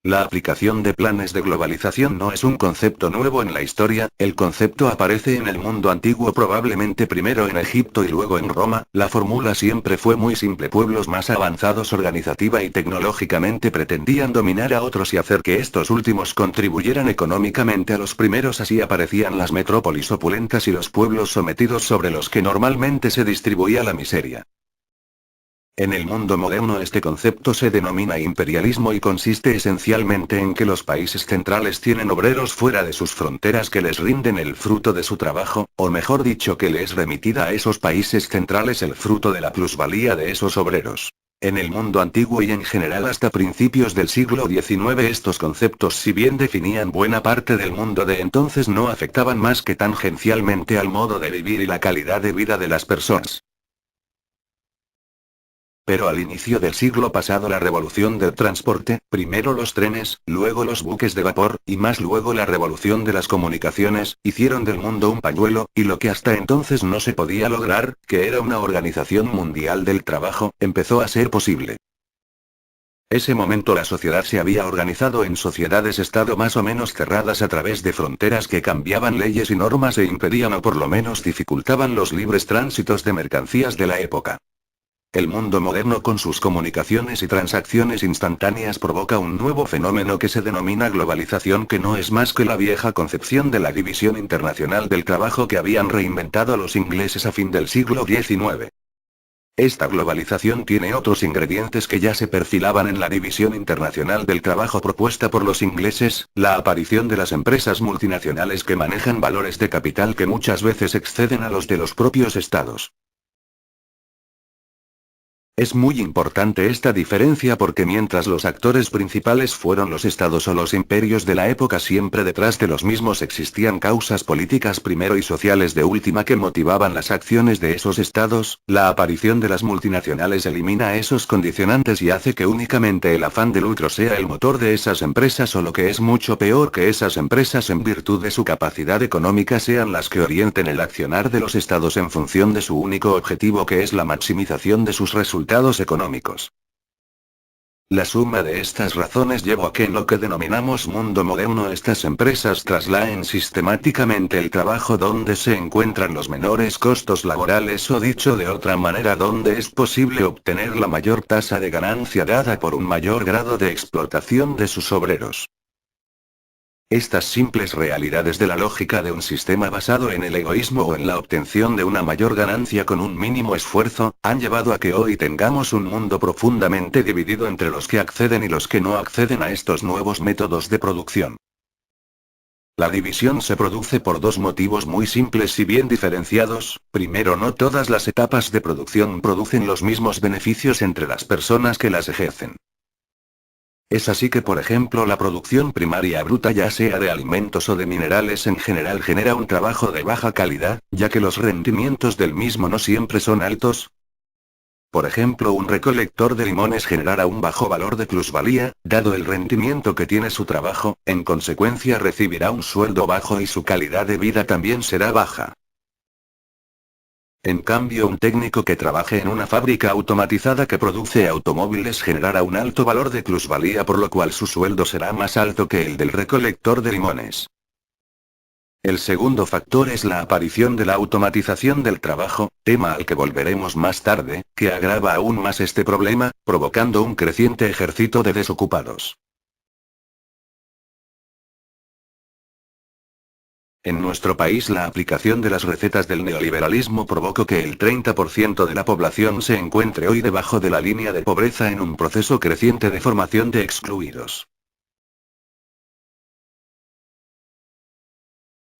La aplicación de planes de globalización no es un concepto nuevo en la historia, el concepto aparece en el mundo antiguo, probablemente primero en Egipto y luego en Roma. La fórmula siempre fue muy simple: pueblos más avanzados organizativa y tecnológicamente pretendían dominar a otros y hacer que estos últimos contribuyeran económicamente a los primeros. Así aparecían las metrópolis opulentas y los pueblos sometidos sobre los que normalmente se distribuía la miseria. En el mundo moderno este concepto se denomina imperialismo y consiste esencialmente en que los países centrales tienen obreros fuera de sus fronteras que les rinden el fruto de su trabajo, o mejor dicho, que les remitida a esos países centrales el fruto de la plusvalía de esos obreros. En el mundo antiguo y en general hasta principios del siglo XIX estos conceptos, si bien definían buena parte del mundo de entonces, no afectaban más que tangencialmente al modo de vivir y la calidad de vida de las personas. Pero al inicio del siglo pasado la revolución del transporte, primero los trenes, luego los buques de vapor, y más luego la revolución de las comunicaciones, hicieron del mundo un pañuelo, y lo que hasta entonces no se podía lograr, que era una organización mundial del trabajo, empezó a ser posible. Ese momento la sociedad se había organizado en sociedades-estado más o menos cerradas a través de fronteras que cambiaban leyes y normas e impedían o por lo menos dificultaban los libres tránsitos de mercancías de la época. El mundo moderno con sus comunicaciones y transacciones instantáneas provoca un nuevo fenómeno que se denomina globalización, que no es más que la vieja concepción de la división internacional del trabajo que habían reinventado los ingleses a fin del siglo XIX. Esta globalización tiene otros ingredientes que ya se perfilaban en la división internacional del trabajo propuesta por los ingleses: la aparición de las empresas multinacionales que manejan valores de capital que muchas veces exceden a los de los propios estados. Es muy importante esta diferencia porque mientras los actores principales fueron los estados o los imperios de la época, siempre detrás de los mismos existían causas políticas primero y sociales de última que motivaban las acciones de esos estados. La aparición de las multinacionales elimina esos condicionantes y hace que únicamente el afán de lucro sea el motor de esas empresas, o lo que es mucho peor, que esas empresas en virtud de su capacidad económica sean las que orienten el accionar de los estados en función de su único objetivo, que es la maximización de sus resultados económicos. La suma de estas razones llevó a que en lo que denominamos mundo moderno estas empresas trasladen sistemáticamente el trabajo donde se encuentran los menores costos laborales, o dicho de otra manera, donde es posible obtener la mayor tasa de ganancia dada por un mayor grado de explotación de sus obreros. Estas simples realidades de la lógica de un sistema basado en el egoísmo o en la obtención de una mayor ganancia con un mínimo esfuerzo, han llevado a que hoy tengamos un mundo profundamente dividido entre los que acceden y los que no acceden a estos nuevos métodos de producción. La división se produce por dos motivos muy simples y bien diferenciados. Primero, no todas las etapas de producción producen los mismos beneficios entre las personas que las ejercen. Es así que, por ejemplo, la producción primaria bruta, ya sea de alimentos o de minerales en general, genera un trabajo de baja calidad, ya que los rendimientos del mismo no siempre son altos. Por ejemplo, un recolector de limones generará un bajo valor de plusvalía, dado el rendimiento que tiene su trabajo, en consecuencia recibirá un sueldo bajo y su calidad de vida también será baja. En cambio, un técnico que trabaje en una fábrica automatizada que produce automóviles generará un alto valor de plusvalía, por lo cual su sueldo será más alto que el del recolector de limones. El segundo factor es la aparición de la automatización del trabajo, tema al que volveremos más tarde, que agrava aún más este problema, provocando un creciente ejército de desocupados. En nuestro país, la aplicación de las recetas del neoliberalismo provocó que el 30% de la población se encuentre hoy debajo de la línea de pobreza, en un proceso creciente de formación de excluidos.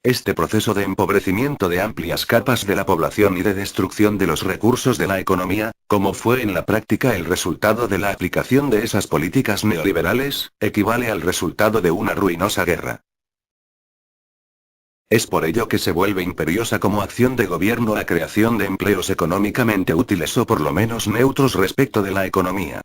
Este proceso de empobrecimiento de amplias capas de la población y de destrucción de los recursos de la economía, como fue en la práctica el resultado de la aplicación de esas políticas neoliberales, equivale al resultado de una ruinosa guerra. Es por ello que se vuelve imperiosa como acción de gobierno la creación de empleos económicamente útiles o por lo menos neutros respecto de la economía.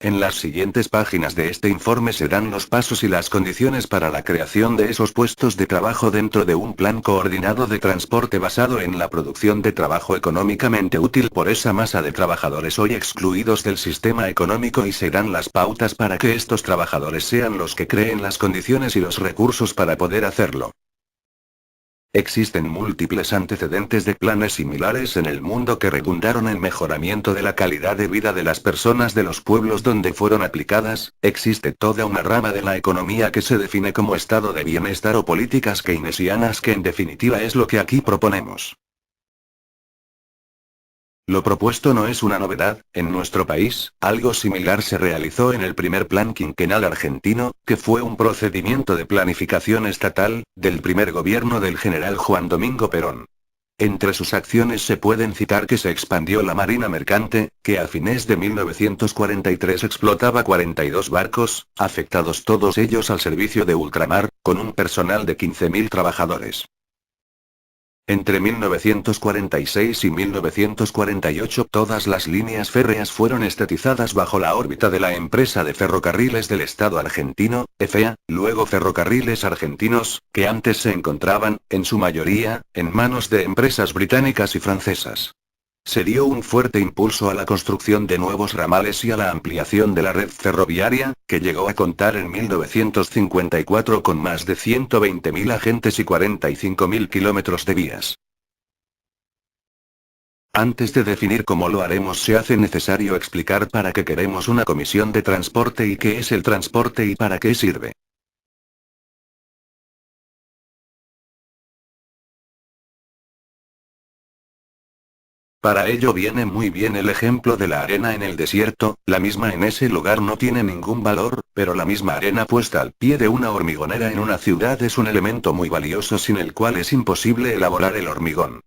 En las siguientes páginas de este informe se dan los pasos y las condiciones para la creación de esos puestos de trabajo dentro de un plan coordinado de transporte basado en la producción de trabajo económicamente útil por esa masa de trabajadores hoy excluidos del sistema económico y se dan las pautas para que estos trabajadores sean los que creen las condiciones y los recursos para poder hacerlo. Existen múltiples antecedentes de planes similares en el mundo que redundaron en mejoramiento de la calidad de vida de las personas de los pueblos donde fueron aplicadas. Existe toda una rama de la economía que se define como estado de bienestar o políticas keynesianas que en definitiva es lo que aquí proponemos. Lo propuesto no es una novedad, en nuestro país, algo similar se realizó en el primer plan quinquenal argentino, que fue un procedimiento de planificación estatal, del primer gobierno del general Juan Domingo Perón. Entre sus acciones se pueden citar que se expandió la marina mercante, que a fines de 1943 explotaba 42 barcos, afectados todos ellos al servicio de ultramar, con un personal de 15.000 trabajadores. Entre 1946 y 1948 todas las líneas férreas fueron estatizadas bajo la órbita de la empresa de ferrocarriles del Estado argentino, EFEA, luego Ferrocarriles Argentinos, que antes se encontraban, en su mayoría, en manos de empresas británicas y francesas. Se dio un fuerte impulso a la construcción de nuevos ramales y a la ampliación de la red ferroviaria, que llegó a contar en 1954 con más de 120.000 agentes y 45.000 kilómetros de vías. Antes de definir cómo lo haremos se hace necesario explicar para qué queremos una comisión de transporte y qué es el transporte y para qué sirve. Para ello viene muy bien el ejemplo de la arena en el desierto, la misma en ese lugar no tiene ningún valor, pero la misma arena puesta al pie de una hormigonera en una ciudad es un elemento muy valioso sin el cual es imposible elaborar el hormigón.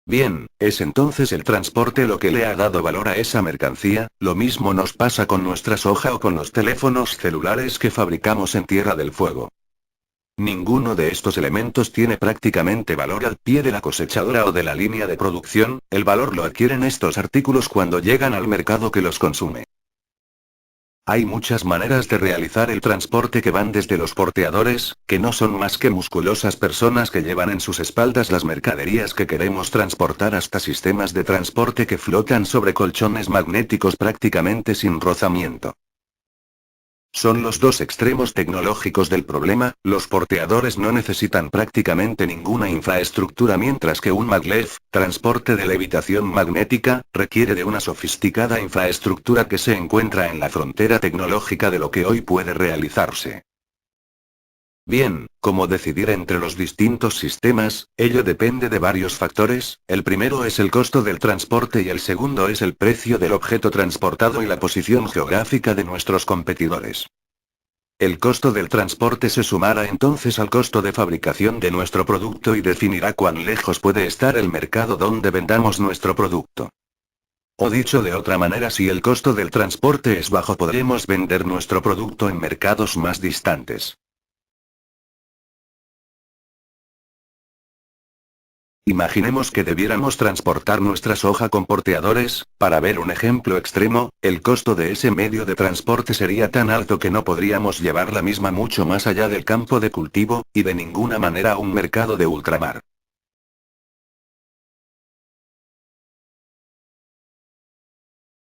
Bien, es entonces el transporte lo que le ha dado valor a esa mercancía. Lo mismo nos pasa con nuestra soja o con los teléfonos celulares que fabricamos en Tierra del Fuego. Ninguno de estos elementos tiene prácticamente valor al pie de la cosechadora o de la línea de producción, el valor lo adquieren estos artículos cuando llegan al mercado que los consume. Hay muchas maneras de realizar el transporte que van desde los porteadores, que no son más que musculosas personas que llevan en sus espaldas las mercaderías que queremos transportar, hasta sistemas de transporte que flotan sobre colchones magnéticos prácticamente sin rozamiento. Son los dos extremos tecnológicos del problema. Los porteadores no necesitan prácticamente ninguna infraestructura, mientras que un maglev, transporte de levitación magnética, requiere de una sofisticada infraestructura que se encuentra en la frontera tecnológica de lo que hoy puede realizarse. Bien, ¿cómo decidir entre los distintos sistemas? Ello depende de varios factores. El primero es el costo del transporte y el segundo es el precio del objeto transportado y la posición geográfica de nuestros competidores. El costo del transporte se sumará entonces al costo de fabricación de nuestro producto y definirá cuán lejos puede estar el mercado donde vendamos nuestro producto. O dicho de otra manera, si el costo del transporte es bajo, podremos vender nuestro producto en mercados más distantes. Imaginemos que debiéramos transportar nuestra soja con porteadores. Para ver un ejemplo extremo, el costo de ese medio de transporte sería tan alto que no podríamos llevar la misma mucho más allá del campo de cultivo, y de ninguna manera a un mercado de ultramar.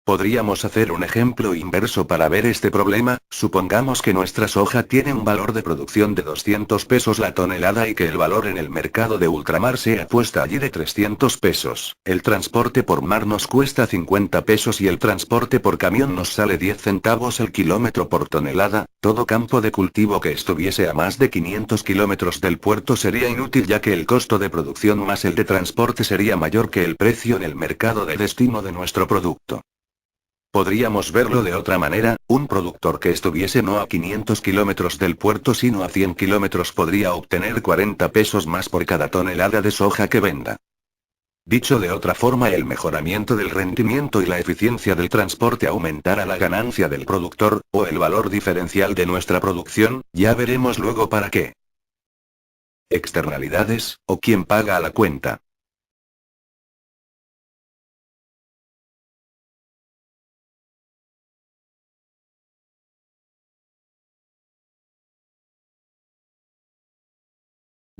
Podríamos hacer un ejemplo inverso para ver este problema. Supongamos que nuestra soja tiene un valor de producción de 200 pesos la tonelada y que el valor en el mercado de ultramar sea puesta allí de 300 pesos. El transporte por mar nos cuesta 50 pesos y el transporte por camión nos sale 10 centavos el kilómetro por tonelada. Todo campo de cultivo que estuviese a más de 500 kilómetros del puerto sería inútil, ya que el costo de producción más el de transporte sería mayor que el precio en el mercado de destino de nuestro producto. Podríamos verlo de otra manera: un productor que estuviese no a 500 kilómetros del puerto sino a 100 kilómetros podría obtener 40 pesos más por cada tonelada de soja que venda. Dicho de otra forma, el mejoramiento del rendimiento y la eficiencia del transporte aumentará la ganancia del productor, o el valor diferencial de nuestra producción. Ya veremos luego para qué. Externalidades, o quién paga la cuenta.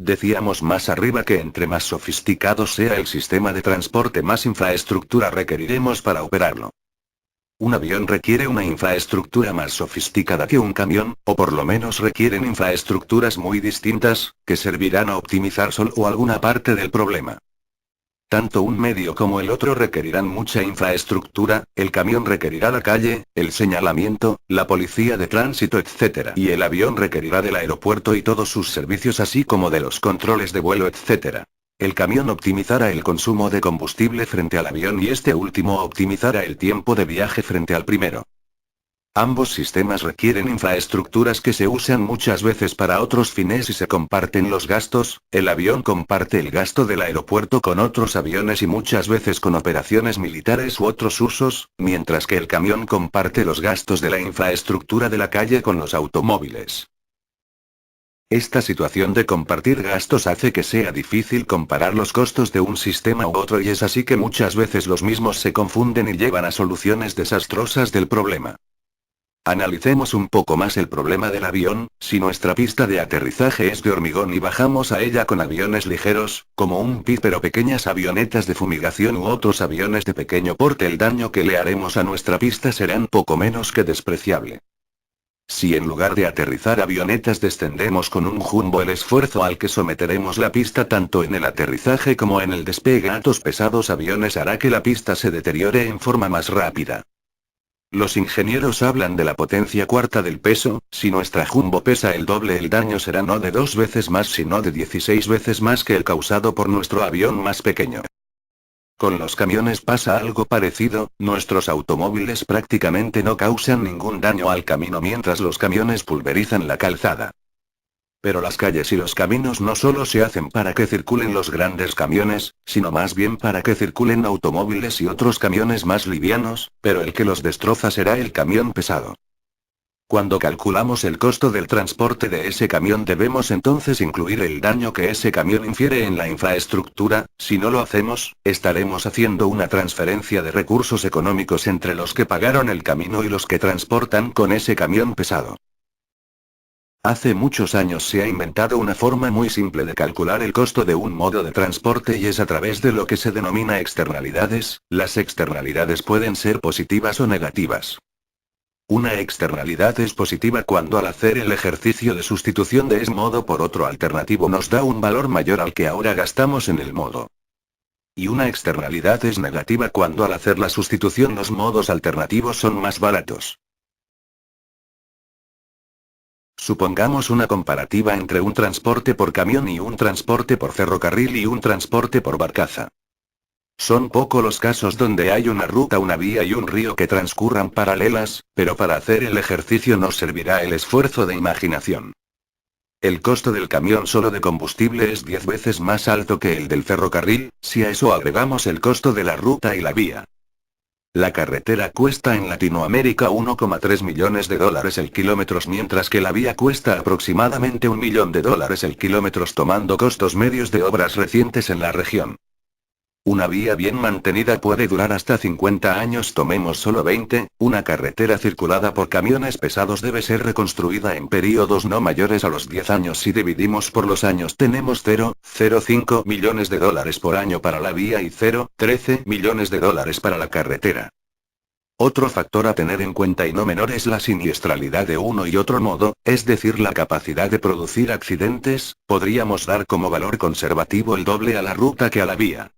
Decíamos más arriba que entre más sofisticado sea el sistema de transporte, más infraestructura requeriremos para operarlo. Un avión requiere una infraestructura más sofisticada que un camión, o por lo menos requieren infraestructuras muy distintas, que servirán a optimizar solo o alguna parte del problema. Tanto un medio como el otro requerirán mucha infraestructura, el camión requerirá la calle, el señalamiento, la policía de tránsito, etc. Y el avión requerirá del aeropuerto y todos sus servicios, así como de los controles de vuelo, etc. El camión optimizará el consumo de combustible frente al avión y este último optimizará el tiempo de viaje frente al primero. Ambos sistemas requieren infraestructuras que se usan muchas veces para otros fines y se comparten los gastos. El avión comparte el gasto del aeropuerto con otros aviones y muchas veces con operaciones militares u otros usos, mientras que el camión comparte los gastos de la infraestructura de la calle con los automóviles. Esta situación de compartir gastos hace que sea difícil comparar los costos de un sistema u otro, y es así que muchas veces los mismos se confunden y llevan a soluciones desastrosas del problema. Analicemos un poco más el problema del avión. Si nuestra pista de aterrizaje es de hormigón y bajamos a ella con aviones ligeros, como un PID pero pequeñas avionetas de fumigación u otros aviones de pequeño porte, el daño que le haremos a nuestra pista será poco menos que despreciable. Si en lugar de aterrizar avionetas descendemos con un jumbo, el esfuerzo al que someteremos la pista tanto en el aterrizaje como en el despegue a altos pesados aviones hará que la pista se deteriore en forma más rápida. Los ingenieros hablan de la potencia cuarta del peso. Si nuestra jumbo pesa el doble, el daño será no de 2 veces más sino de 16 veces más que el causado por nuestro avión más pequeño. Con los camiones pasa algo parecido. Nuestros automóviles prácticamente no causan ningún daño al camino mientras los camiones pulverizan la calzada. Pero las calles y los caminos no solo se hacen para que circulen los grandes camiones, sino más bien para que circulen automóviles y otros camiones más livianos, pero el que los destroza será el camión pesado. Cuando calculamos el costo del transporte de ese camión, debemos entonces incluir el daño que ese camión infiere en la infraestructura. Si no lo hacemos, estaremos haciendo una transferencia de recursos económicos entre los que pagaron el camino y los que transportan con ese camión pesado. Hace muchos años se ha inventado una forma muy simple de calcular el costo de un modo de transporte y es a través de lo que se denomina externalidades. Las externalidades pueden ser positivas o negativas. Una externalidad es positiva cuando al hacer el ejercicio de sustitución de ese modo por otro alternativo nos da un valor mayor al que ahora gastamos en el modo. Y una externalidad es negativa cuando al hacer la sustitución los modos alternativos son más baratos. Supongamos una comparativa entre un transporte por camión y un transporte por ferrocarril y un transporte por barcaza. Son pocos los casos donde hay una ruta, una vía y un río que transcurran paralelas, pero para hacer el ejercicio nos servirá el esfuerzo de imaginación. El costo del camión solo de combustible es 10 veces más alto que el del ferrocarril, si a eso agregamos el costo de la ruta y la vía. La carretera cuesta en Latinoamérica $1,3 millones el kilómetro, mientras que la vía cuesta aproximadamente $1 millón el kilómetro, tomando costos medios de obras recientes en la región. Una vía bien mantenida puede durar hasta 50 años, tomemos solo 20, una carretera circulada por camiones pesados debe ser reconstruida en períodos no mayores a los 10 años. Si dividimos por los años tenemos $0,05 millones por año para la vía y $0,13 millones para la carretera. Otro factor a tener en cuenta y no menor es la siniestralidad de uno y otro modo, es decir, la capacidad de producir accidentes. Podríamos dar como valor conservativo el doble a la ruta que a la vía.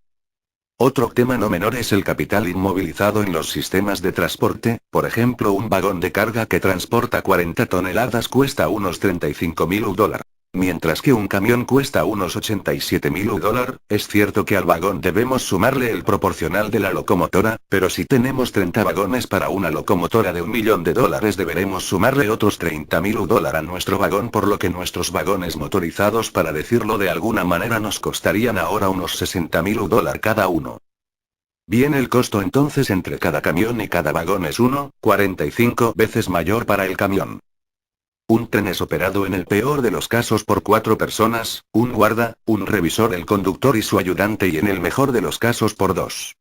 Otro tema no menor es el capital inmovilizado en los sistemas de transporte. Por ejemplo, un vagón de carga que transporta 40 toneladas cuesta unos $35.000, mientras que un camión cuesta unos $87.000. Es cierto que al vagón debemos sumarle el proporcional de la locomotora, pero si tenemos 30 vagones para una locomotora de $1 millón, deberemos sumarle otros $30.000 a nuestro vagón, por lo que nuestros vagones motorizados, para decirlo de alguna manera, nos costarían ahora unos $60.000 cada uno. Bien, el costo entonces entre cada camión y cada vagón es 1,45 veces mayor para el camión. Un tren es operado en el peor de los casos por 4 personas, un guarda, un revisor, el conductor y su ayudante, y en el mejor de los casos por 2.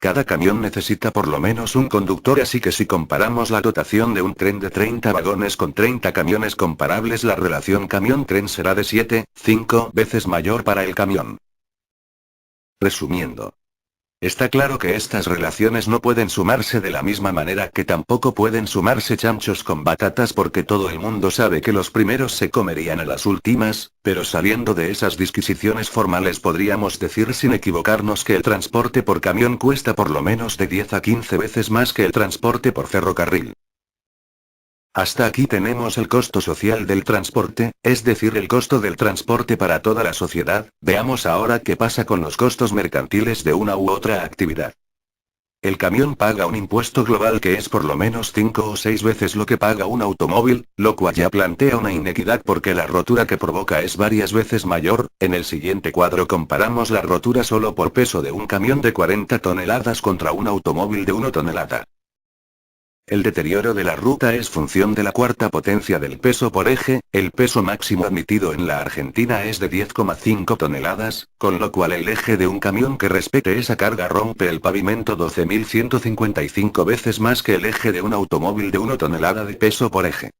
Cada camión necesita por lo menos un conductor, así que si comparamos la dotación de un tren de 30 vagones con 30 camiones comparables, la relación camión-tren será de 7,5 veces mayor para el camión. Resumiendo. Está claro que estas relaciones no pueden sumarse de la misma manera que tampoco pueden sumarse chanchos con batatas, porque todo el mundo sabe que los primeros se comerían a las últimas, pero saliendo de esas disquisiciones formales podríamos decir sin equivocarnos que el transporte por camión cuesta por lo menos de 10 a 15 veces más que el transporte por ferrocarril. Hasta aquí tenemos el costo social del transporte, es decir, el costo del transporte para toda la sociedad. Veamos ahora qué pasa con los costos mercantiles de una u otra actividad. El camión paga un impuesto global que es por lo menos 5 o 6 veces lo que paga un automóvil, lo cual ya plantea una inequidad porque la rotura que provoca es varias veces mayor. En el siguiente cuadro comparamos la rotura solo por peso de un camión de 40 toneladas contra un automóvil de 1 tonelada. El deterioro de la ruta es función de la cuarta potencia del peso por eje. El peso máximo admitido en la Argentina es de 10,5 toneladas, con lo cual el eje de un camión que respete esa carga rompe el pavimento 12.155 veces más que el eje de un automóvil de 1 tonelada de peso por eje.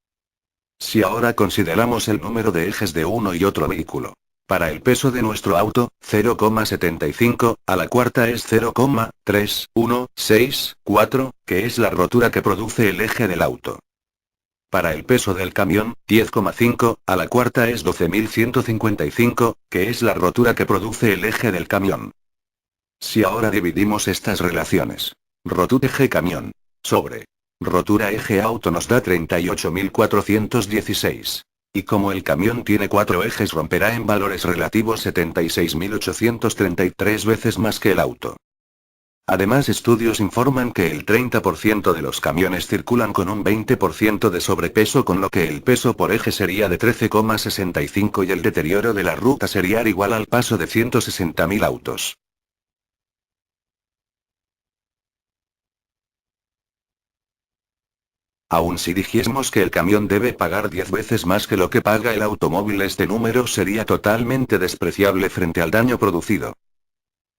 Si ahora consideramos el número de ejes de uno y otro vehículo. Para el peso de nuestro auto, 0,75, a la cuarta es 0,3164, que es la rotura que produce el eje del auto. Para el peso del camión, 10,5, a la cuarta es 12.155, que es la rotura que produce el eje del camión. Si ahora dividimos estas relaciones, rotura eje camión, sobre rotura eje auto, nos da 38.416. Y como el camión tiene 4 ejes, romperá en valores relativos 76.833 veces más que el auto. Además, estudios informan que el 30% de los camiones circulan con un 20% de sobrepeso, con lo que el peso por eje sería de 13,65 y el deterioro de la ruta sería igual al paso de 160.000 autos. Aun si dijésemos que el camión debe pagar 10 veces más que lo que paga el automóvil, este número sería totalmente despreciable frente al daño producido.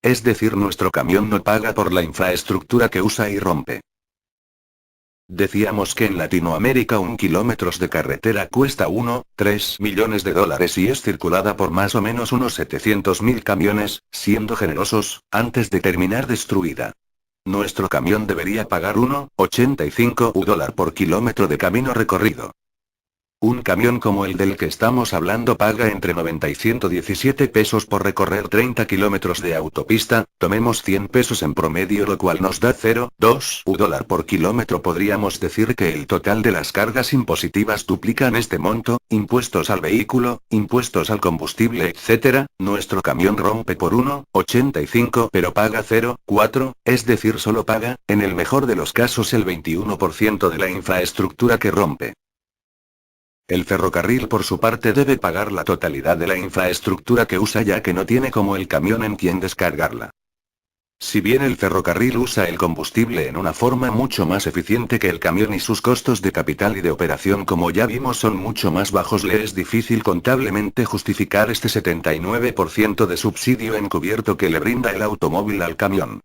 Es decir, nuestro camión no paga por la infraestructura que usa y rompe. Decíamos que en Latinoamérica 1 kilómetro de carretera cuesta 1,3 millones de dólares y es circulada por más o menos unos 700.000 camiones, siendo generosos, antes de terminar destruida. Nuestro camión debería pagar 1,85 dólar por kilómetro de camino recorrido. Un camión como el del que estamos hablando paga entre 90 y 117 pesos por recorrer 30 kilómetros de autopista. Tomemos 100 pesos en promedio, lo cual nos da 0,2 dólar por kilómetro. Podríamos decir que el total de las cargas impositivas duplican este monto: impuestos al vehículo, impuestos al combustible, etc. Nuestro camión rompe por 1,85 pero paga 0,4, es decir, solo paga, en el mejor de los casos, el 21% de la infraestructura que rompe. El ferrocarril, por su parte, debe pagar la totalidad de la infraestructura que usa, ya que no tiene como el camión en quien descargarla. Si bien el ferrocarril usa el combustible en una forma mucho más eficiente que el camión y sus costos de capital y de operación, como ya vimos, son mucho más bajos, le es difícil contablemente justificar este 79% de subsidio encubierto que le brinda el automóvil al camión.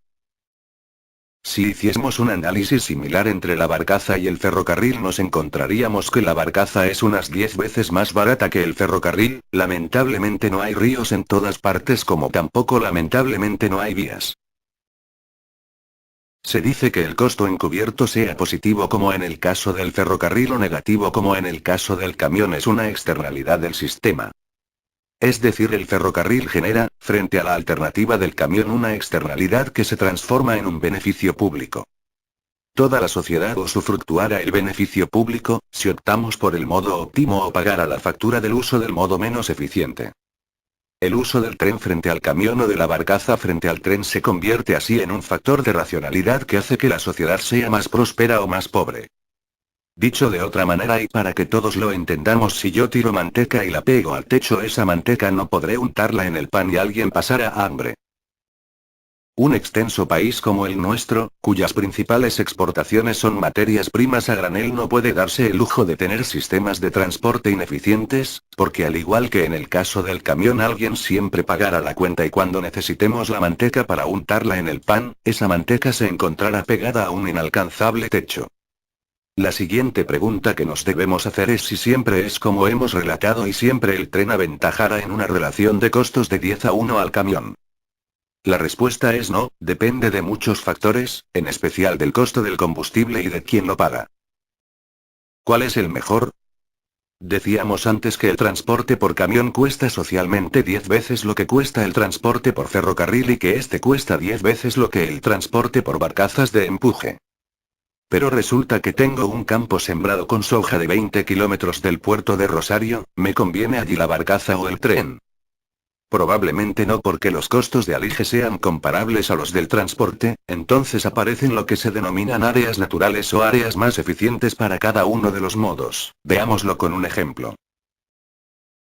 Si hiciésemos un análisis similar entre la barcaza y el ferrocarril, nos encontraríamos que la barcaza es unas 10 veces más barata que el ferrocarril. Lamentablemente no hay ríos en todas partes, como tampoco lamentablemente no hay vías. Se dice que el costo encubierto, sea positivo como en el caso del ferrocarril o negativo como en el caso del camión, es una externalidad del sistema. Es decir, el ferrocarril genera, frente a la alternativa del camión, una externalidad que se transforma en un beneficio público. Toda la sociedad usufructuará el beneficio público, si optamos por el modo óptimo, o pagará la factura del uso del modo menos eficiente. El uso del tren frente al camión o de la barcaza frente al tren se convierte así en un factor de racionalidad que hace que la sociedad sea más próspera o más pobre. Dicho de otra manera y para que todos lo entendamos, si yo tiro manteca y la pego al techo, esa manteca no podré untarla en el pan y alguien pasará hambre. Un extenso país como el nuestro, cuyas principales exportaciones son materias primas a granel, no puede darse el lujo de tener sistemas de transporte ineficientes, porque al igual que en el caso del camión, alguien siempre pagará la cuenta y cuando necesitemos la manteca para untarla en el pan, esa manteca se encontrará pegada a un inalcanzable techo. La siguiente pregunta que nos debemos hacer es si siempre es como hemos relatado y siempre el tren aventajará en una relación de costos de 10 a 1 al camión. La respuesta es no, depende de muchos factores, en especial del costo del combustible y de quién lo paga. ¿Cuál es el mejor? Decíamos antes que el transporte por camión cuesta socialmente 10 veces lo que cuesta el transporte por ferrocarril y que este cuesta 10 veces lo que el transporte por barcazas de empuje. Pero resulta que tengo un campo sembrado con soja de 20 kilómetros del puerto de Rosario, ¿me conviene allí la barcaza o el tren? Probablemente no, porque los costos de alige sean comparables a los del transporte, entonces aparecen lo que se denominan áreas naturales o áreas más eficientes para cada uno de los modos. Veámoslo con un ejemplo.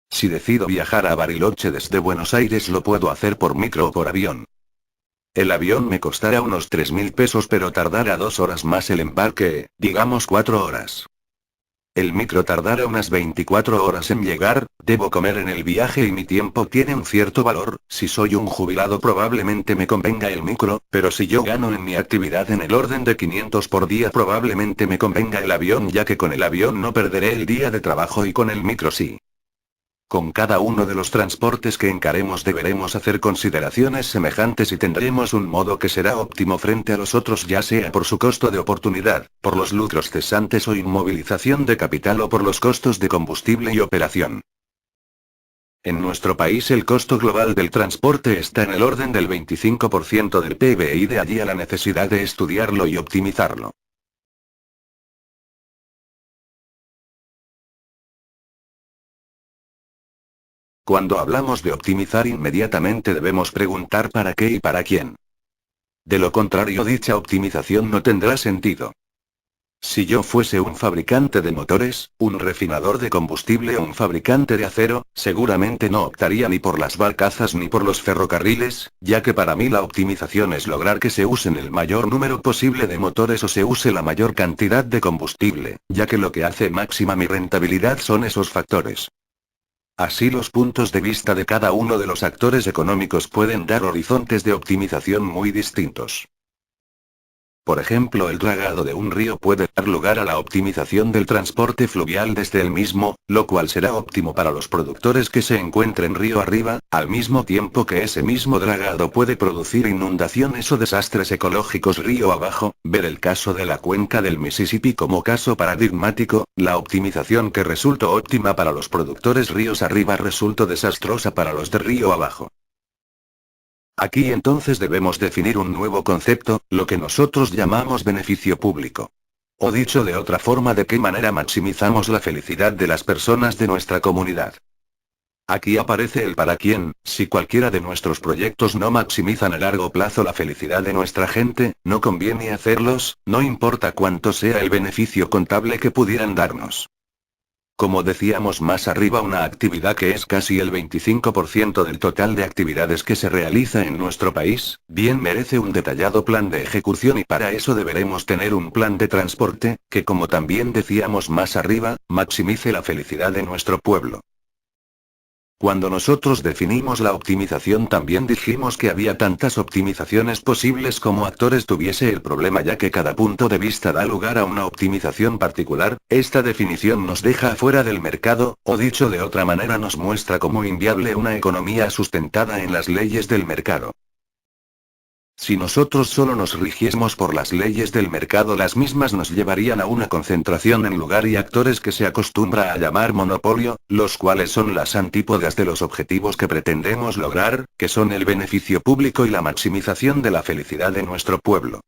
Si decido viajar a Bariloche desde Buenos Aires, lo puedo hacer por micro o por avión. El avión me costará unos 3.000 pesos, pero tardará 2 horas más el embarque, digamos 4 horas. El micro tardará unas 24 horas en llegar, debo comer en el viaje y mi tiempo tiene un cierto valor. Si soy un jubilado probablemente me convenga el micro, pero si yo gano en mi actividad en el orden de 500 por día probablemente me convenga el avión, ya que con el avión no perderé el día de trabajo y con el micro sí. Con cada uno de los transportes que encaremos deberemos hacer consideraciones semejantes y tendremos un modo que será óptimo frente a los otros, ya sea por su costo de oportunidad, por los lucros cesantes o inmovilización de capital o por los costos de combustible y operación. En nuestro país el costo global del transporte está en el orden del 25% del PBI, de allí a la necesidad de estudiarlo y optimizarlo. Cuando hablamos de optimizar, inmediatamente debemos preguntar para qué y para quién. De lo contrario, dicha optimización no tendrá sentido. Si yo fuese un fabricante de motores, un refinador de combustible o un fabricante de acero, seguramente no optaría ni por las barcazas ni por los ferrocarriles, ya que para mí la optimización es lograr que se usen el mayor número posible de motores o se use la mayor cantidad de combustible, ya que lo que hace máxima mi rentabilidad son esos factores. Así los puntos de vista de cada uno de los actores económicos pueden dar horizontes de optimización muy distintos. Por ejemplo, el dragado de un río puede dar lugar a la optimización del transporte fluvial desde el mismo, lo cual será óptimo para los productores que se encuentren río arriba, al mismo tiempo que ese mismo dragado puede producir inundaciones o desastres ecológicos río abajo. Ver el caso de la cuenca del Mississippi como caso paradigmático, la optimización que resultó óptima para los productores ríos arriba resultó desastrosa para los de río abajo. Aquí entonces debemos definir un nuevo concepto, lo que nosotros llamamos beneficio público. O dicho de otra forma, de qué manera maximizamos la felicidad de las personas de nuestra comunidad. Aquí aparece el para quién. Si cualquiera de nuestros proyectos no maximizan a largo plazo la felicidad de nuestra gente, no conviene hacerlos, no importa cuánto sea el beneficio contable que pudieran darnos. Como decíamos más arriba, una actividad que es casi el 25% del total de actividades que se realiza en nuestro país, bien merece un detallado plan de ejecución, y para eso deberemos tener un plan de transporte, que como también decíamos más arriba, maximice la felicidad de nuestro pueblo. Cuando nosotros definimos la optimización también dijimos que había tantas optimizaciones posibles como actores tuviese el problema, ya que cada punto de vista da lugar a una optimización particular. Esta definición nos deja fuera del mercado, o dicho de otra manera nos muestra como inviable una economía sustentada en las leyes del mercado. Si nosotros solo nos rigiésemos por las leyes del mercado, las mismas nos llevarían a una concentración en lugar y actores que se acostumbra a llamar monopolio, los cuales son las antípodas de los objetivos que pretendemos lograr, que son el beneficio público y la maximización de la felicidad de nuestro pueblo.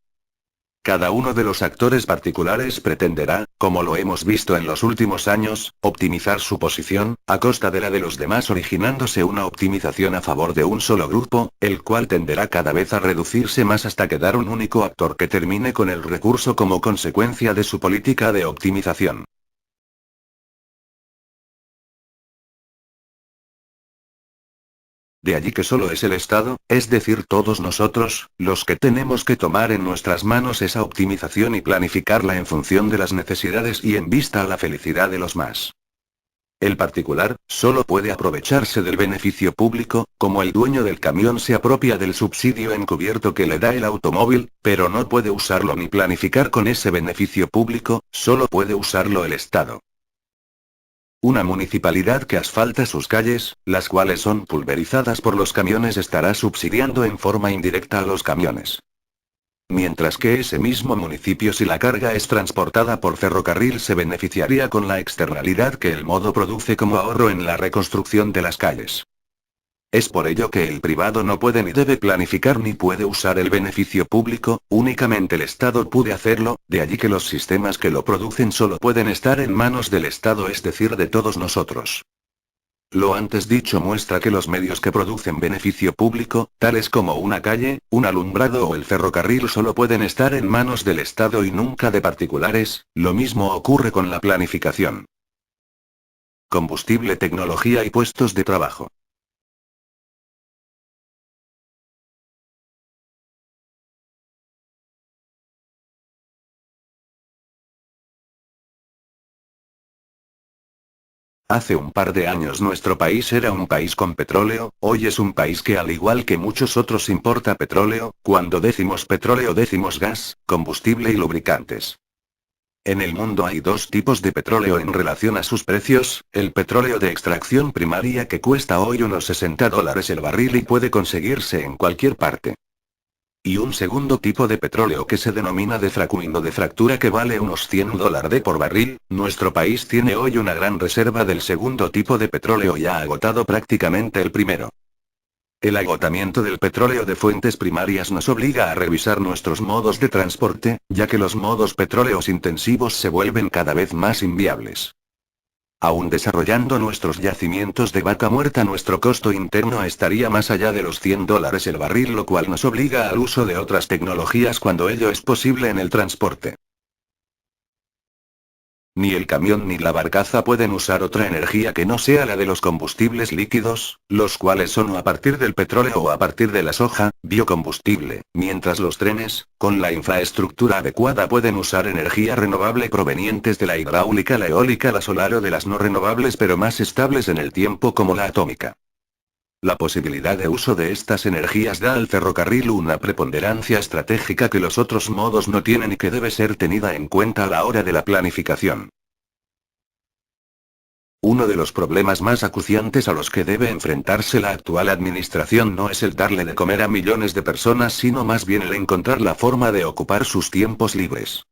Cada uno de los actores particulares pretenderá, como lo hemos visto en los últimos años, optimizar su posición, a costa de la de los demás, originándose una optimización a favor de un solo grupo, el cual tenderá cada vez a reducirse más hasta quedar un único actor que termine con el recurso como consecuencia de su política de optimización. De allí que solo es el Estado, es decir, todos nosotros, los que tenemos que tomar en nuestras manos esa optimización y planificarla en función de las necesidades y en vista a la felicidad de los más. El particular, solo puede aprovecharse del beneficio público, como el dueño del camión se apropia del subsidio encubierto que le da el automóvil, pero no puede usarlo ni planificar con ese beneficio público, solo puede usarlo el Estado. Una municipalidad que asfalta sus calles, las cuales son pulverizadas por los camiones, estará subsidiando en forma indirecta a los camiones. Mientras que ese mismo municipio, si la carga es transportada por ferrocarril, se beneficiaría con la externalidad que el modo produce como ahorro en la reconstrucción de las calles. Es por ello que el privado no puede ni debe planificar ni puede usar el beneficio público, únicamente el Estado puede hacerlo, de allí que los sistemas que lo producen solo pueden estar en manos del Estado, es decir, de todos nosotros. Lo antes dicho muestra que los medios que producen beneficio público, tales como una calle, un alumbrado o el ferrocarril, solo pueden estar en manos del Estado y nunca de particulares. Lo mismo ocurre con la planificación. Combustible, tecnología y puestos de trabajo. Hace un par de años nuestro país era un país con petróleo, hoy es un país que al igual que muchos otros importa petróleo. Cuando decimos petróleo decimos gas, combustible y lubricantes. En el mundo hay dos tipos de petróleo en relación a sus precios: el petróleo de extracción primaria, que cuesta hoy unos $60 el barril y puede conseguirse en cualquier parte. Y un segundo tipo de petróleo que se denomina de fracking o de fractura, que vale unos $100 por barril. Nuestro país tiene hoy una gran reserva del segundo tipo de petróleo y ha agotado prácticamente el primero. El agotamiento del petróleo de fuentes primarias nos obliga a revisar nuestros modos de transporte, ya que los modos petróleos intensivos se vuelven cada vez más inviables. Aún desarrollando nuestros yacimientos de vaca muerta, nuestro costo interno estaría más allá de los $100 el barril, lo cual nos obliga al uso de otras tecnologías cuando ello es posible en el transporte. Ni el camión ni la barcaza pueden usar otra energía que no sea la de los combustibles líquidos, los cuales son o a partir del petróleo o a partir de la soja, biocombustible, mientras los trenes, con la infraestructura adecuada, pueden usar energía renovable provenientes de la hidráulica, la eólica, la solar o de las no renovables pero más estables en el tiempo, como la atómica. La posibilidad de uso de estas energías da al ferrocarril una preponderancia estratégica que los otros modos no tienen y que debe ser tenida en cuenta a la hora de la planificación. Uno de los problemas más acuciantes a los que debe enfrentarse la actual administración no es el darle de comer a millones de personas, sino más bien el encontrar la forma de ocupar sus tiempos libres.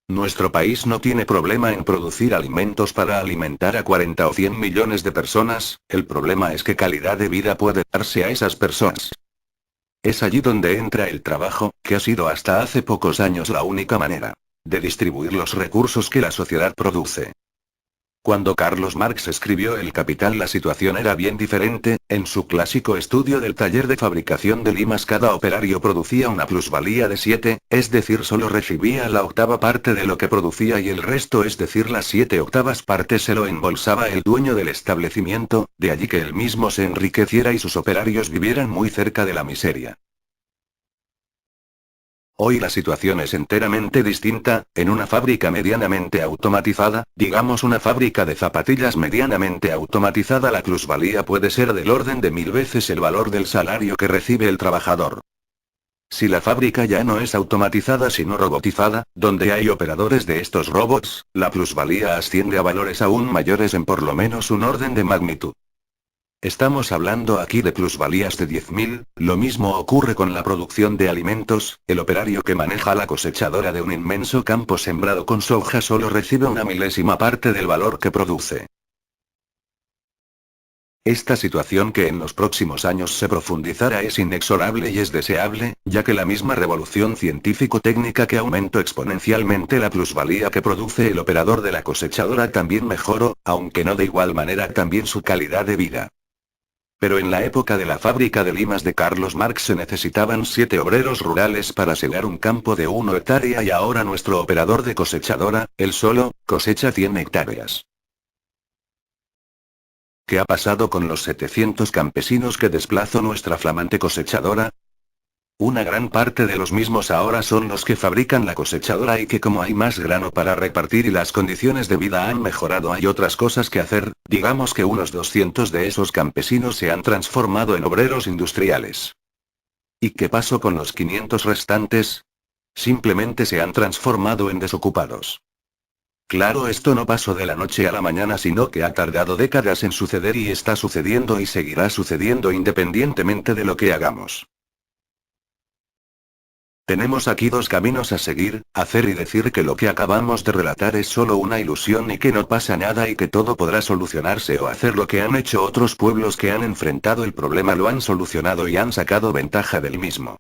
Nuestro país no tiene problema en producir alimentos para alimentar a 40 o 100 millones de personas, el problema es qué calidad de vida puede darse a esas personas. Es allí donde entra el trabajo, que ha sido hasta hace pocos años la única manera de distribuir los recursos que la sociedad produce. Cuando Carlos Marx escribió El Capital, la situación era bien diferente. En su clásico estudio del taller de fabricación de limas, cada operario producía una plusvalía de 7, es decir, solo recibía la octava parte de lo que producía y el resto, es decir, las 7/8 partes, se lo embolsaba el dueño del establecimiento, de allí que él mismo se enriqueciera y sus operarios vivieran muy cerca de la miseria. Hoy la situación es enteramente distinta. En una fábrica medianamente automatizada, digamos una fábrica de zapatillas medianamente automatizada, la plusvalía puede ser del orden de 1000 veces el valor del salario que recibe el trabajador. Si la fábrica ya no es automatizada sino robotizada, donde hay operadores de estos robots, la plusvalía asciende a valores aún mayores en por lo menos un orden de magnitud. Estamos hablando aquí de plusvalías de 10.000, lo mismo ocurre con la producción de alimentos. El operario que maneja la cosechadora de un inmenso campo sembrado con soja solo recibe una milésima parte del valor que produce. Esta situación, que en los próximos años se profundizará, es inexorable y es deseable, ya que la misma revolución científico-técnica que aumentó exponencialmente la plusvalía que produce el operador de la cosechadora también mejoró, aunque no de igual manera, también su calidad de vida. Pero en la época de la fábrica de limas de Carlos Marx se necesitaban 7 obreros rurales para segar un campo de 1 hectárea y ahora nuestro operador de cosechadora, él solo, cosecha 100 hectáreas. ¿Qué ha pasado con los 700 campesinos que desplazó nuestra flamante cosechadora? Una gran parte de los mismos ahora son los que fabrican la cosechadora y que como hay más grano para repartir y las condiciones de vida han mejorado, hay otras cosas que hacer, digamos que unos 200 de esos campesinos se han transformado en obreros industriales. ¿Y qué pasó con los 500 restantes? Simplemente se han transformado en desocupados. Claro, esto no pasó de la noche a la mañana, sino que ha tardado décadas en suceder y está sucediendo y seguirá sucediendo independientemente de lo que hagamos. Tenemos aquí dos caminos a seguir: hacer y decir que lo que acabamos de relatar es solo una ilusión y que no pasa nada y que todo podrá solucionarse, o hacer lo que han hecho otros pueblos que han enfrentado el problema, lo han solucionado y han sacado ventaja del mismo.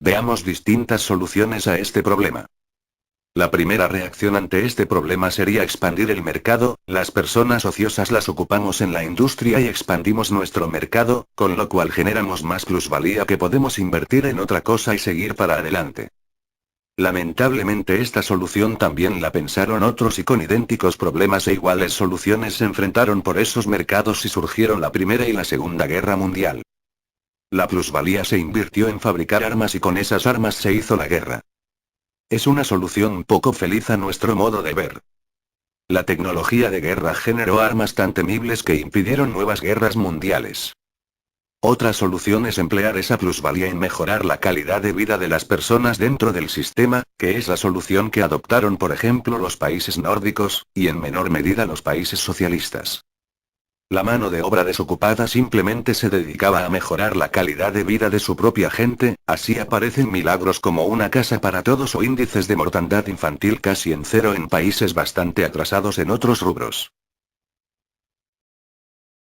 Veamos distintas soluciones a este problema. La primera reacción ante este problema sería expandir el mercado. Las personas ociosas las ocupamos en la industria y expandimos nuestro mercado, con lo cual generamos más plusvalía que podemos invertir en otra cosa y seguir para adelante. Lamentablemente esta solución también la pensaron otros y con idénticos problemas e iguales soluciones se enfrentaron por esos mercados y surgieron la Primera y la Segunda Guerra Mundial. La plusvalía se invirtió en fabricar armas y con esas armas se hizo la guerra. Es una solución poco feliz a nuestro modo de ver. La tecnología de guerra generó armas tan temibles que impidieron nuevas guerras mundiales. Otra solución es emplear esa plusvalía en mejorar la calidad de vida de las personas dentro del sistema, que es la solución que adoptaron por ejemplo los países nórdicos, y en menor medida los países socialistas. La mano de obra desocupada simplemente se dedicaba a mejorar la calidad de vida de su propia gente. Así aparecen milagros como una casa para todos o índices de mortandad infantil casi en cero en países bastante atrasados en otros rubros.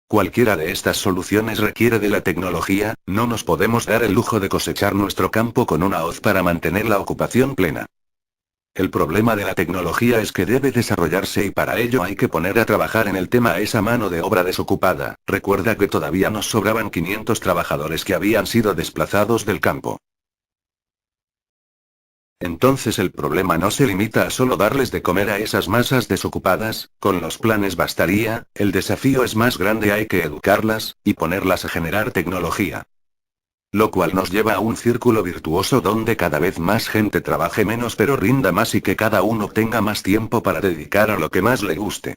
Cualquiera de estas soluciones requiere de la tecnología. No nos podemos dar el lujo de cosechar nuestro campo con una hoz para mantener la ocupación plena. El problema de la tecnología es que debe desarrollarse y para ello hay que poner a trabajar en el tema a esa mano de obra desocupada. Recuerda que todavía nos sobraban 500 trabajadores que habían sido desplazados del campo. Entonces el problema no se limita a solo darles de comer a esas masas desocupadas, con los planes bastaría. El desafío es más grande: hay que educarlas, y ponerlas a generar tecnología. Lo cual nos lleva a un círculo virtuoso donde cada vez más gente trabaje menos pero rinda más y que cada uno tenga más tiempo para dedicar a lo que más le guste.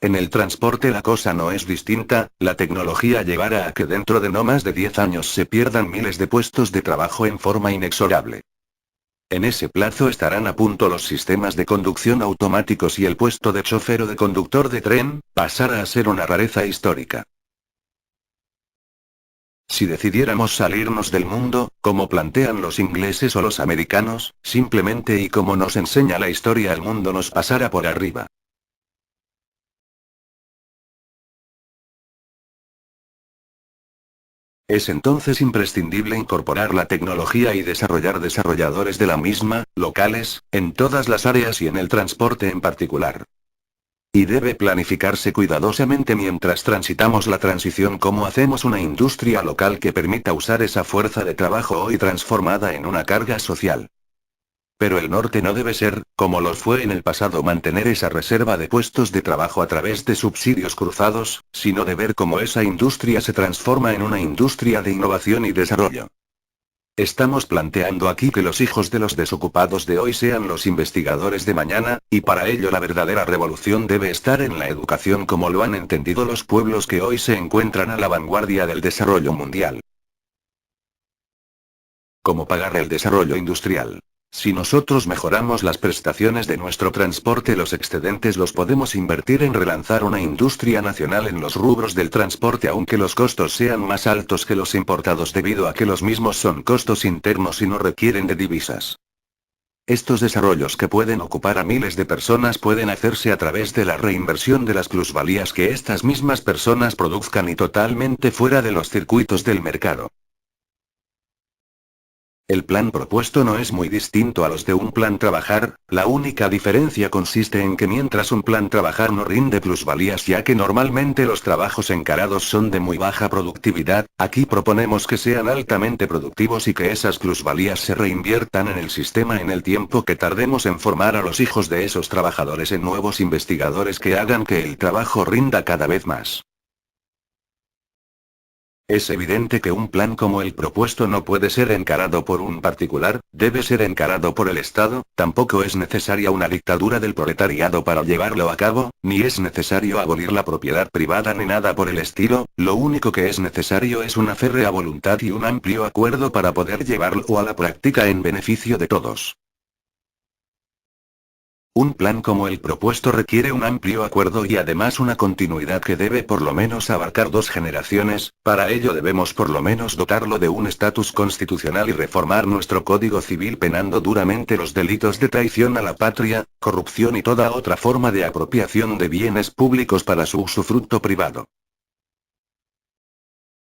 En el transporte la cosa no es distinta. La tecnología llevará a que dentro de no más de 10 años se pierdan miles de puestos de trabajo en forma inexorable. En ese plazo estarán a punto los sistemas de conducción automáticos y el puesto de chofer o de conductor de tren pasará a ser una rareza histórica. Si decidiéramos salirnos del mundo, como plantean los ingleses o los americanos, simplemente y como nos enseña la historia, el mundo nos pasara por arriba. Es entonces imprescindible incorporar la tecnología y desarrollar desarrolladores de la misma, locales, en todas las áreas y en el transporte en particular. Y debe planificarse cuidadosamente mientras transitamos la transición: cómo hacemos una industria local que permita usar esa fuerza de trabajo hoy transformada en una carga social. Pero el norte no debe ser, como lo fue en el pasado, mantener esa reserva de puestos de trabajo a través de subsidios cruzados, sino de ver cómo esa industria se transforma en una industria de innovación y desarrollo. Estamos planteando aquí que los hijos de los desocupados de hoy sean los investigadores de mañana, y para ello la verdadera revolución debe estar en la educación como lo han entendido los pueblos que hoy se encuentran a la vanguardia del desarrollo mundial. ¿Cómo pagar el desarrollo industrial? Si nosotros mejoramos las prestaciones de nuestro transporte, los excedentes los podemos invertir en relanzar una industria nacional en los rubros del transporte, aunque los costos sean más altos que los importados debido a que los mismos son costos internos y no requieren de divisas. Estos desarrollos, que pueden ocupar a miles de personas, pueden hacerse a través de la reinversión de las plusvalías que estas mismas personas produzcan y totalmente fuera de los circuitos del mercado. El plan propuesto no es muy distinto a los de un plan trabajar, la única diferencia consiste en que mientras un plan trabajar no rinde plusvalías ya que normalmente los trabajos encarados son de muy baja productividad, aquí proponemos que sean altamente productivos y que esas plusvalías se reinviertan en el sistema en el tiempo que tardemos en formar a los hijos de esos trabajadores en nuevos investigadores que hagan que el trabajo rinda cada vez más. Es evidente que un plan como el propuesto no puede ser encarado por un particular, debe ser encarado por el Estado, tampoco es necesaria una dictadura del proletariado para llevarlo a cabo, ni es necesario abolir la propiedad privada ni nada por el estilo, lo único que es necesario es una férrea voluntad y un amplio acuerdo para poder llevarlo a la práctica en beneficio de todos. Un plan como el propuesto requiere un amplio acuerdo y además una continuidad que debe por lo menos abarcar 2 generaciones, para ello debemos por lo menos dotarlo de un estatus constitucional y reformar nuestro Código Civil penando duramente los delitos de traición a la patria, corrupción y toda otra forma de apropiación de bienes públicos para su usufructo privado.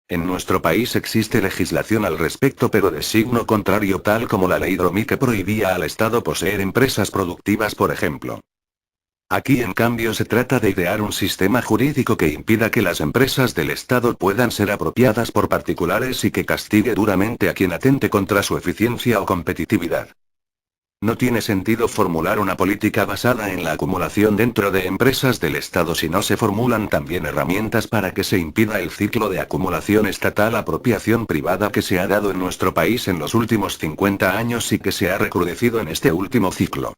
En nuestro país existe legislación al respecto pero de signo contrario tal como la ley Dromi que prohibía al Estado poseer empresas productivas por ejemplo. Aquí en cambio se trata de idear un sistema jurídico que impida que las empresas del Estado puedan ser apropiadas por particulares y que castigue duramente a quien atente contra su eficiencia o competitividad. No tiene sentido formular una política basada en la acumulación dentro de empresas del Estado si no se formulan también herramientas para que se impida el ciclo de acumulación estatal apropiación privada que se ha dado en nuestro país en los últimos 50 años y que se ha recrudecido en este último ciclo.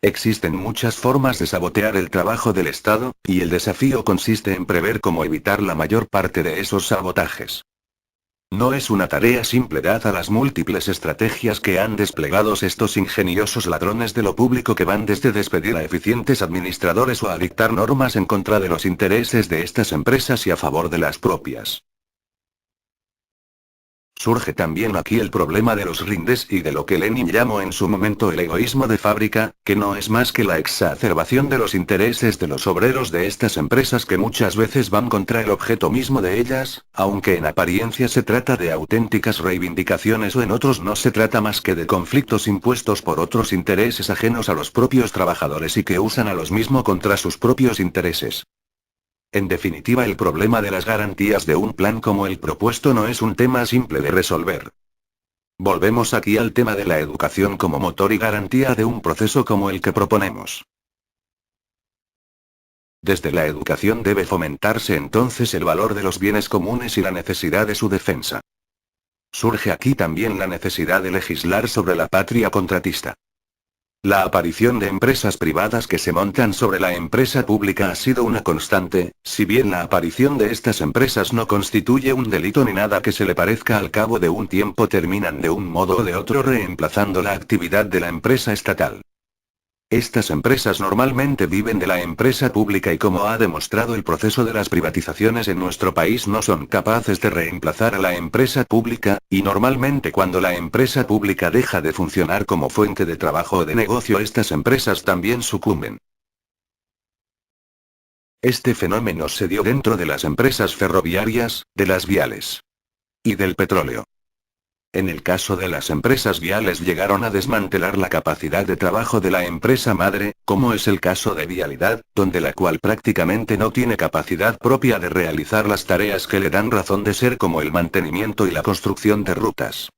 Existen muchas formas de sabotear el trabajo del Estado, y el desafío consiste en prever cómo evitar la mayor parte de esos sabotajes. No es una tarea simple dada las múltiples estrategias que han desplegado estos ingeniosos ladrones de lo público que van desde despedir a eficientes administradores o a dictar normas en contra de los intereses de estas empresas y a favor de las propias. Surge también aquí el problema de los rindes y de lo que Lenin llamó en su momento el egoísmo de fábrica, que no es más que la exacerbación de los intereses de los obreros de estas empresas que muchas veces van contra el objeto mismo de ellas, aunque en apariencia se trata de auténticas reivindicaciones o en otros no se trata más que de conflictos impuestos por otros intereses ajenos a los propios trabajadores y que usan a los mismos contra sus propios intereses. En definitiva, el problema de las garantías de un plan como el propuesto no es un tema simple de resolver. Volvemos aquí al tema de la educación como motor y garantía de un proceso como el que proponemos. Desde la educación debe fomentarse entonces el valor de los bienes comunes y la necesidad de su defensa. Surge aquí también la necesidad de legislar sobre la patria contratista. La aparición de empresas privadas que se montan sobre la empresa pública ha sido una constante, si bien la aparición de estas empresas no constituye un delito ni nada que se le parezca al cabo de un tiempo terminan de un modo o de otro reemplazando la actividad de la empresa estatal. Estas empresas normalmente viven de la empresa pública y como ha demostrado el proceso de las privatizaciones en nuestro país no son capaces de reemplazar a la empresa pública, y normalmente cuando la empresa pública deja de funcionar como fuente de trabajo o de negocio estas empresas también sucumben. Este fenómeno se dio dentro de las empresas ferroviarias, de las viales y del petróleo. En el caso de las empresas viales llegaron a desmantelar la capacidad de trabajo de la empresa madre, como es el caso de Vialidad, donde la cual prácticamente no tiene capacidad propia de realizar las tareas que le dan razón de ser como el mantenimiento y la construcción de rutas.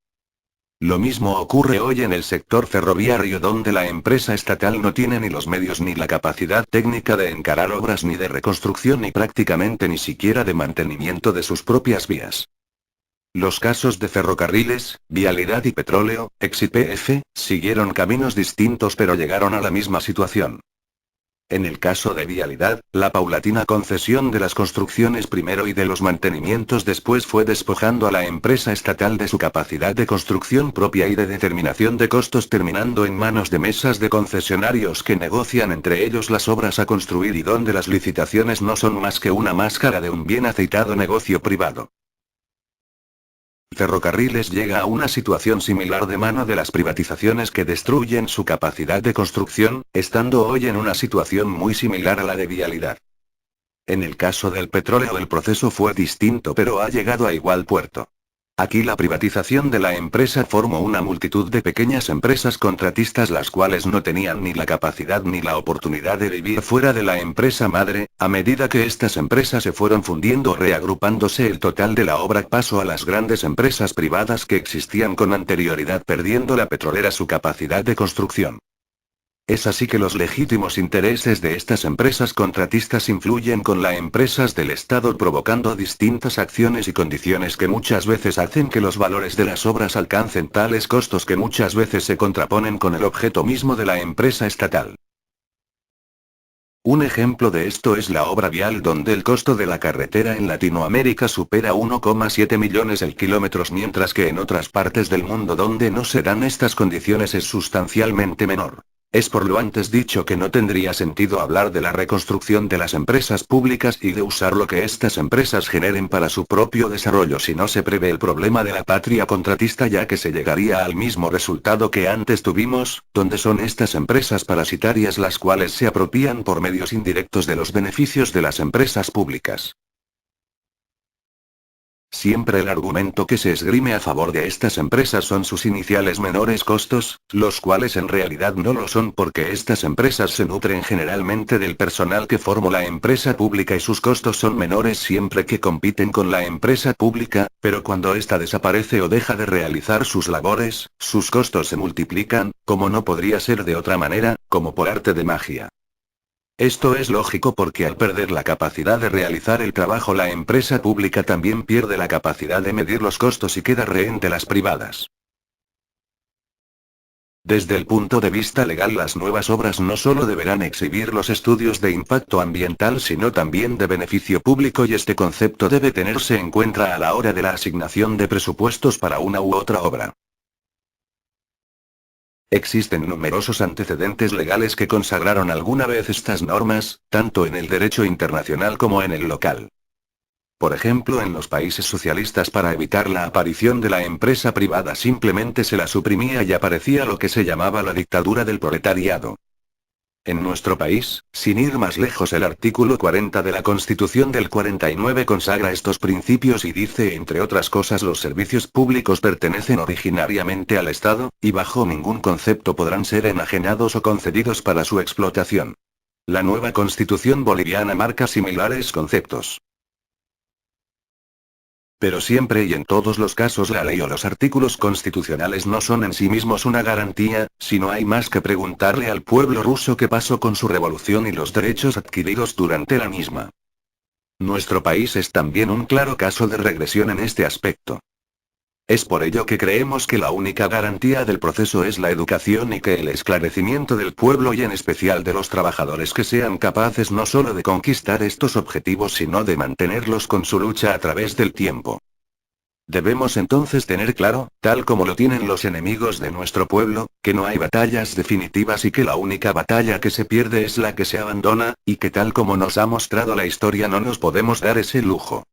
Lo mismo ocurre hoy en el sector ferroviario donde la empresa estatal no tiene ni los medios ni la capacidad técnica de encarar obras ni de reconstrucción ni prácticamente ni siquiera de mantenimiento de sus propias vías. Los casos de ferrocarriles, Vialidad y petróleo, ex-YPF, siguieron caminos distintos pero llegaron a la misma situación. En el caso de Vialidad, la paulatina concesión de las construcciones primero y de los mantenimientos después fue despojando a la empresa estatal de su capacidad de construcción propia y de determinación de costos terminando en manos de mesas de concesionarios que negocian entre ellos las obras a construir y donde las licitaciones no son más que una máscara de un bien aceitado negocio privado. Ferrocarriles llega a una situación similar de mano de las privatizaciones que destruyen su capacidad de construcción, estando hoy en una situación muy similar a la de Vialidad. En el caso del petróleo el proceso fue distinto pero ha llegado a igual puerto. Aquí la privatización de la empresa formó una multitud de pequeñas empresas contratistas las cuales no tenían ni la capacidad ni la oportunidad de vivir fuera de la empresa madre. A medida que estas empresas se fueron fundiendo o reagrupándose, el total de la obra pasó a las grandes empresas privadas que existían con anterioridad, perdiendo la petrolera su capacidad de construcción. Es así que los legítimos intereses de estas empresas contratistas influyen con las empresas del Estado, provocando distintas acciones y condiciones que muchas veces hacen que los valores de las obras alcancen tales costos que muchas veces se contraponen con el objeto mismo de la empresa estatal. Un ejemplo de esto es la obra vial, donde el costo de la carretera en Latinoamérica supera 1,7 millones de kilómetros, mientras que en otras partes del mundo donde no se dan estas condiciones es sustancialmente menor. Es por lo antes dicho que no tendría sentido hablar de la reconstrucción de las empresas públicas y de usar lo que estas empresas generen para su propio desarrollo si no se prevé el problema de la patria contratista, ya que se llegaría al mismo resultado que antes tuvimos, donde son estas empresas parasitarias las cuales se apropian por medios indirectos de los beneficios de las empresas públicas. Siempre el argumento que se esgrime a favor de estas empresas son sus iniciales menores costos, los cuales en realidad no lo son, porque estas empresas se nutren generalmente del personal que formó la empresa pública y sus costos son menores siempre que compiten con la empresa pública, pero cuando ésta desaparece o deja de realizar sus labores, sus costos se multiplican, como no podría ser de otra manera, como por arte de magia. Esto es lógico porque al perder la capacidad de realizar el trabajo, la empresa pública también pierde la capacidad de medir los costos y queda rehén de las privadas. Desde el punto de vista legal, las nuevas obras no solo deberán exhibir los estudios de impacto ambiental, sino también de beneficio público, y este concepto debe tenerse en cuenta a la hora de la asignación de presupuestos para una u otra obra. Existen numerosos antecedentes legales que consagraron alguna vez estas normas, tanto en el derecho internacional como en el local. Por ejemplo, en los países socialistas, para evitar la aparición de la empresa privada, simplemente se la suprimía y aparecía lo que se llamaba la dictadura del proletariado. En nuestro país, sin ir más lejos, el artículo 40 de la Constitución del 49 consagra estos principios y dice, entre otras cosas: los servicios públicos pertenecen originariamente al Estado, y bajo ningún concepto podrán ser enajenados o concedidos para su explotación. La nueva Constitución boliviana marca similares conceptos. Pero siempre y en todos los casos, la ley o los artículos constitucionales no son en sí mismos una garantía, sino hay más que preguntarle al pueblo ruso qué pasó con su revolución y los derechos adquiridos durante la misma. Nuestro país es también un claro caso de regresión en este aspecto. Es por ello que creemos que la única garantía del proceso es la educación y que el esclarecimiento del pueblo y en especial de los trabajadores, que sean capaces no solo de conquistar estos objetivos sino de mantenerlos con su lucha a través del tiempo. Debemos entonces tener claro, tal como lo tienen los enemigos de nuestro pueblo, que no hay batallas definitivas y que la única batalla que se pierde es la que se abandona, y que tal como nos ha mostrado la historia no nos podemos dar ese lujo.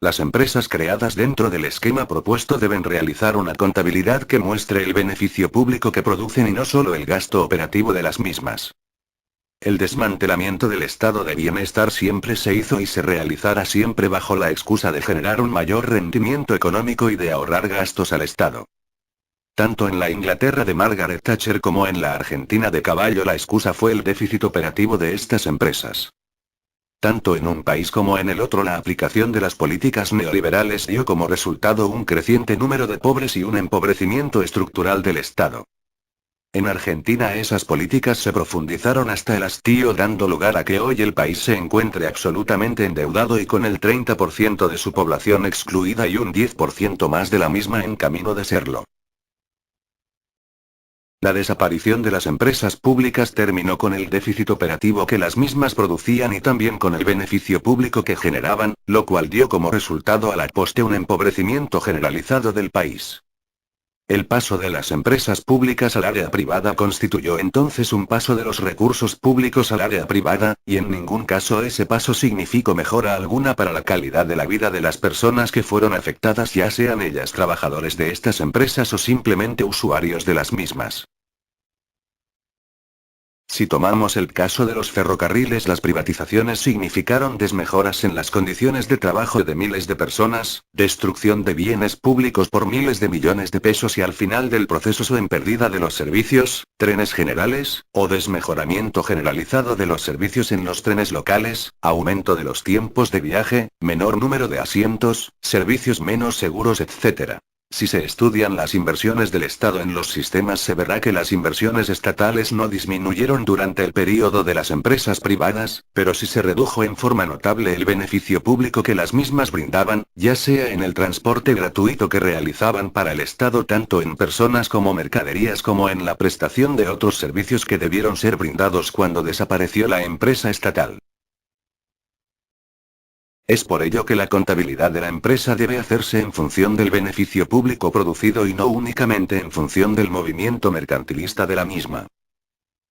Las empresas creadas dentro del esquema propuesto deben realizar una contabilidad que muestre el beneficio público que producen y no solo el gasto operativo de las mismas. El desmantelamiento del estado de bienestar siempre se hizo y se realizará siempre bajo la excusa de generar un mayor rendimiento económico y de ahorrar gastos al Estado. Tanto en la Inglaterra de Margaret Thatcher como en la Argentina de Caballo, la excusa fue el déficit operativo de estas empresas. Tanto en un país como en el otro, la aplicación de las políticas neoliberales dio como resultado un creciente número de pobres y un empobrecimiento estructural del Estado. En Argentina esas políticas se profundizaron hasta el hastío, dando lugar a que hoy el país se encuentre absolutamente endeudado y con el 30% de su población excluida y un 10% más de la misma en camino de serlo. La desaparición de las empresas públicas terminó con el déficit operativo que las mismas producían y también con el beneficio público que generaban, lo cual dio como resultado a la postre un empobrecimiento generalizado del país. El paso de las empresas públicas al área privada constituyó entonces un paso de los recursos públicos al área privada, y en ningún caso ese paso significó mejora alguna para la calidad de la vida de las personas que fueron afectadas, ya sean ellas trabajadores de estas empresas o simplemente usuarios de las mismas. Si tomamos el caso de los ferrocarriles, las privatizaciones significaron desmejoras en las condiciones de trabajo de miles de personas, destrucción de bienes públicos por miles de millones de pesos y al final del proceso en pérdida de los servicios, trenes generales, o desmejoramiento generalizado de los servicios en los trenes locales, aumento de los tiempos de viaje, menor número de asientos, servicios menos seguros, etc. Si se estudian las inversiones del Estado en los sistemas, se verá que las inversiones estatales no disminuyeron durante el período de las empresas privadas, pero sí se redujo en forma notable el beneficio público que las mismas brindaban, ya sea en el transporte gratuito que realizaban para el Estado tanto en personas como mercaderías como en la prestación de otros servicios que debieron ser brindados cuando desapareció la empresa estatal. Es por ello que la contabilidad de la empresa debe hacerse en función del beneficio público producido y no únicamente en función del movimiento mercantilista de la misma.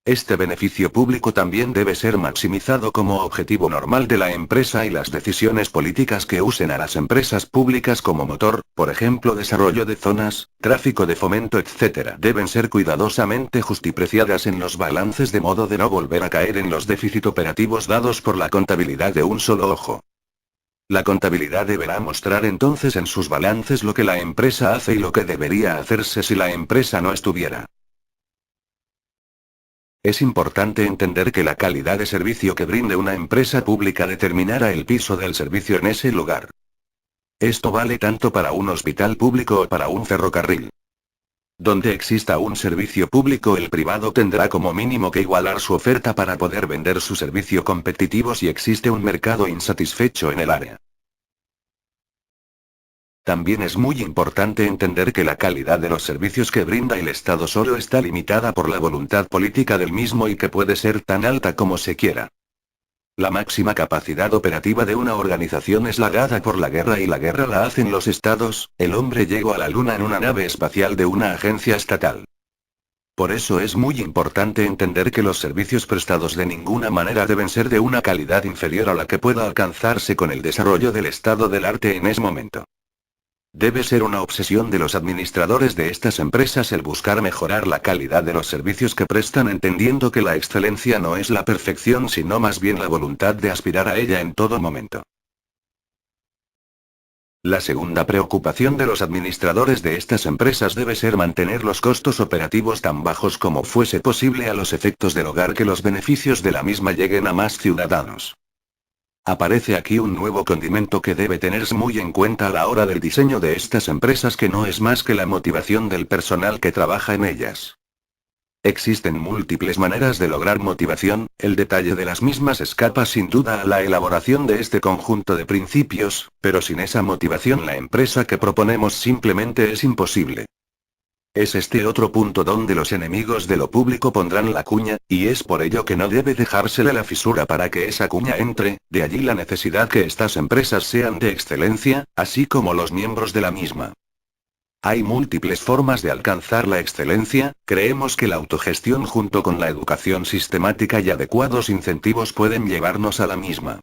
Este beneficio público también debe ser maximizado como objetivo normal de la empresa y las decisiones políticas que usen a las empresas públicas como motor, por ejemplo desarrollo de zonas, tráfico de fomento, etc. deben ser cuidadosamente justipreciadas en los balances de modo de no volver a caer en los déficits operativos dados por la contabilidad de un solo ojo. La contabilidad deberá mostrar entonces en sus balances lo que la empresa hace y lo que debería hacerse si la empresa no estuviera. Es importante entender que la calidad de servicio que brinde una empresa pública determinará el piso del servicio en ese lugar. Esto vale tanto para un hospital público o para un ferrocarril. Donde exista un servicio público, el privado tendrá como mínimo que igualar su oferta para poder vender su servicio competitivo si existe un mercado insatisfecho en el área. También es muy importante entender que la calidad de los servicios que brinda el Estado solo está limitada por la voluntad política del mismo y que puede ser tan alta como se quiera. La máxima capacidad operativa de una organización es la dada por la guerra y la guerra la hacen los estados. El hombre llegó a la luna en una nave espacial de una agencia estatal. Por eso es muy importante entender que los servicios prestados de ninguna manera deben ser de una calidad inferior a la que pueda alcanzarse con el desarrollo del estado del arte en ese momento. Debe ser una obsesión de los administradores de estas empresas el buscar mejorar la calidad de los servicios que prestan, entendiendo que la excelencia no es la perfección sino más bien la voluntad de aspirar a ella en todo momento. La segunda preocupación de los administradores de estas empresas debe ser mantener los costos operativos tan bajos como fuese posible a los efectos de lograr que los beneficios de la misma lleguen a más ciudadanos. Aparece aquí un nuevo condimento que debe tenerse muy en cuenta a la hora del diseño de estas empresas, que no es más que la motivación del personal que trabaja en ellas. Existen múltiples maneras de lograr motivación, el detalle de las mismas escapa sin duda a la elaboración de este conjunto de principios, pero sin esa motivación la empresa que proponemos simplemente es imposible. Es este otro punto donde los enemigos de lo público pondrán la cuña, y es por ello que no debe dejársele la fisura para que esa cuña entre, de allí la necesidad que estas empresas sean de excelencia, así como los miembros de la misma. Hay múltiples formas de alcanzar la excelencia. Creemos que la autogestión junto con la educación sistemática y adecuados incentivos pueden llevarnos a la misma.